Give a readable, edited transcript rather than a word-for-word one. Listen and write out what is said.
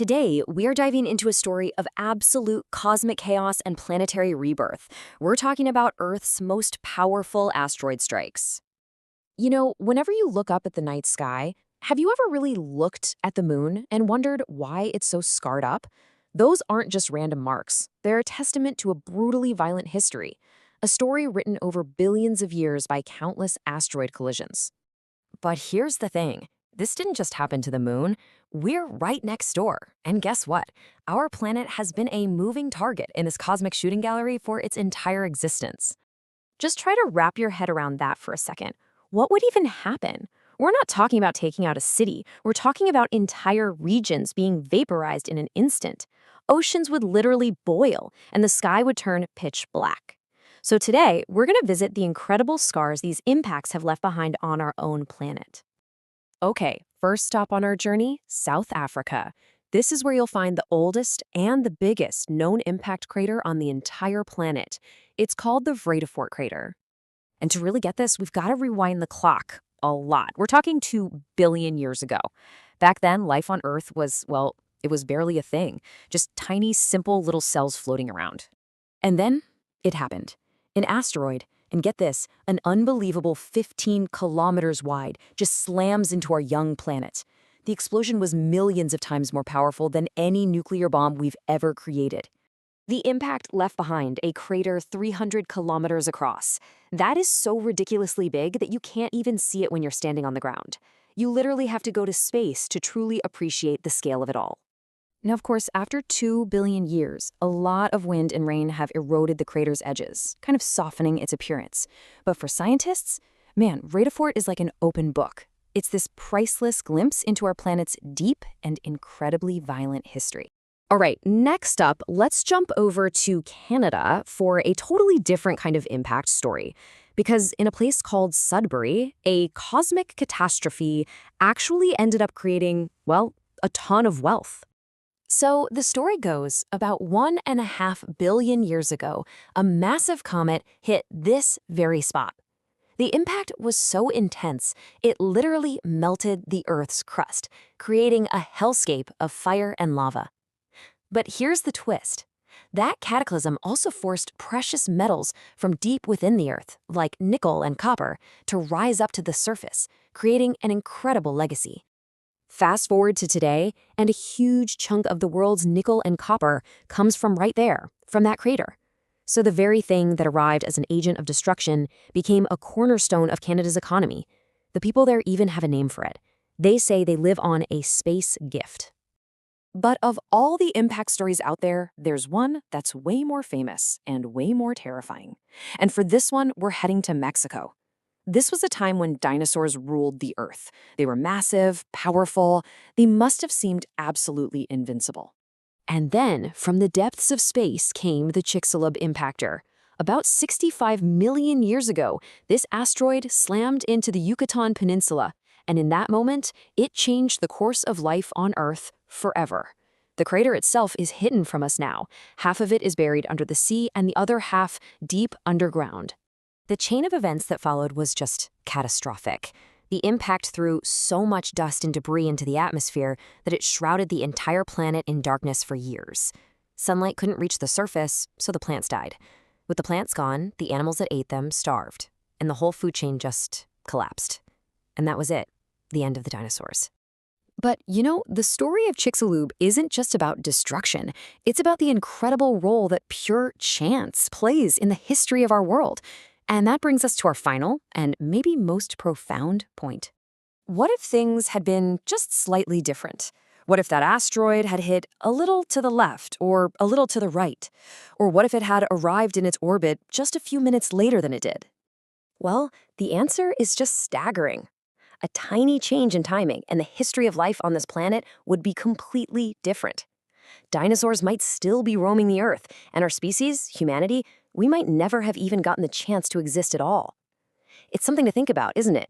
Today, we are diving into a story of absolute cosmic chaos and planetary rebirth. We're talking about Earth's most powerful asteroid strikes. Whenever you look up at the night sky, have you ever really looked at the moon and wondered why it's so scarred up? Those aren't just random marks. They're a testament to a brutally violent history, a story written over billions of years by countless asteroid collisions. But here's the thing. This didn't just happen to the moon. We're right next door. And guess what? Our planet has been a moving target in this cosmic shooting gallery for its entire existence. Just try to wrap your head around that for a second. What would even happen? We're not talking about taking out a city. We're talking about entire regions being vaporized in an instant. Oceans would literally boil, and the sky would turn pitch black. So today, we're going to visit the incredible scars these impacts have left behind on our own planet. Okay, first stop on our journey, South Africa. This is where you'll find the oldest and the biggest known impact crater on the entire planet. It's called the Vredefort crater. And to really get this, we've got to rewind the clock a lot. We're talking 2 billion years ago. Back then, life on Earth was, well, it was barely a thing. Just tiny, simple little cells floating around. And then it happened. An asteroid, and get this, an unbelievable 15 kilometers wide, just slams into our young planet. The explosion was millions of times more powerful than any nuclear bomb we've ever created. The impact left behind a crater 300 kilometers across. That is so ridiculously big that you can't even see it when you're standing on the ground. You literally have to go to space to truly appreciate the scale of it all. Now, of course, after 2 billion years, a lot of wind and rain have eroded the crater's edges, kind of softening its appearance. But for scientists, man, Vredefort is like an open book. It's this priceless glimpse into our planet's deep and incredibly violent history. All right, next up, let's jump over to Canada for a totally different kind of impact story. Because in a place called Sudbury, a cosmic catastrophe actually ended up creating, well, a ton of wealth. So the story goes, about 1.5 billion years ago, a massive comet hit this very spot. The impact was so intense, it literally melted the Earth's crust, creating a hellscape of fire and lava. But here's the twist. That cataclysm also forced precious metals from deep within the Earth, like nickel and copper, to rise up to the surface, creating an incredible legacy. Fast forward to today, and a huge chunk of the world's nickel and copper comes from right there, from that crater. So the very thing that arrived as an agent of destruction became a cornerstone of Canada's economy. The people there even have a name for it. They say they live on a space gift. But of all the impact stories out there, there's one that's way more famous and way more terrifying. And for this one, we're heading to Mexico. This was a time when dinosaurs ruled the Earth. They were massive, powerful. They must have seemed absolutely invincible. And then, from the depths of space came the Chicxulub impactor. About 65 million years ago, this asteroid slammed into the Yucatan Peninsula, and in that moment, it changed the course of life on Earth forever. The crater itself is hidden from us now. Half of it is buried under the sea, and the other half deep underground. The chain of events that followed was just catastrophic. The impact threw so much dust and debris into the atmosphere that it shrouded the entire planet in darkness for years. Sunlight couldn't reach the surface, so the plants died. With the plants gone, the animals that ate them starved, and the whole food chain just collapsed. And that was it, the end of the dinosaurs. But, the story of Chicxulub isn't just about destruction. It's about the incredible role that pure chance plays in the history of our world. And that brings us to our final and maybe most profound point. What if things had been just slightly different? What if that asteroid had hit a little to the left or a little to the right? Or what if it had arrived in its orbit just a few minutes later than it did? Well, the answer is just staggering. A tiny change in timing and the history of life on this planet would be completely different. Dinosaurs might still be roaming the Earth, and our species, humanity, we might never have even gotten the chance to exist at all. It's something to think about, isn't it?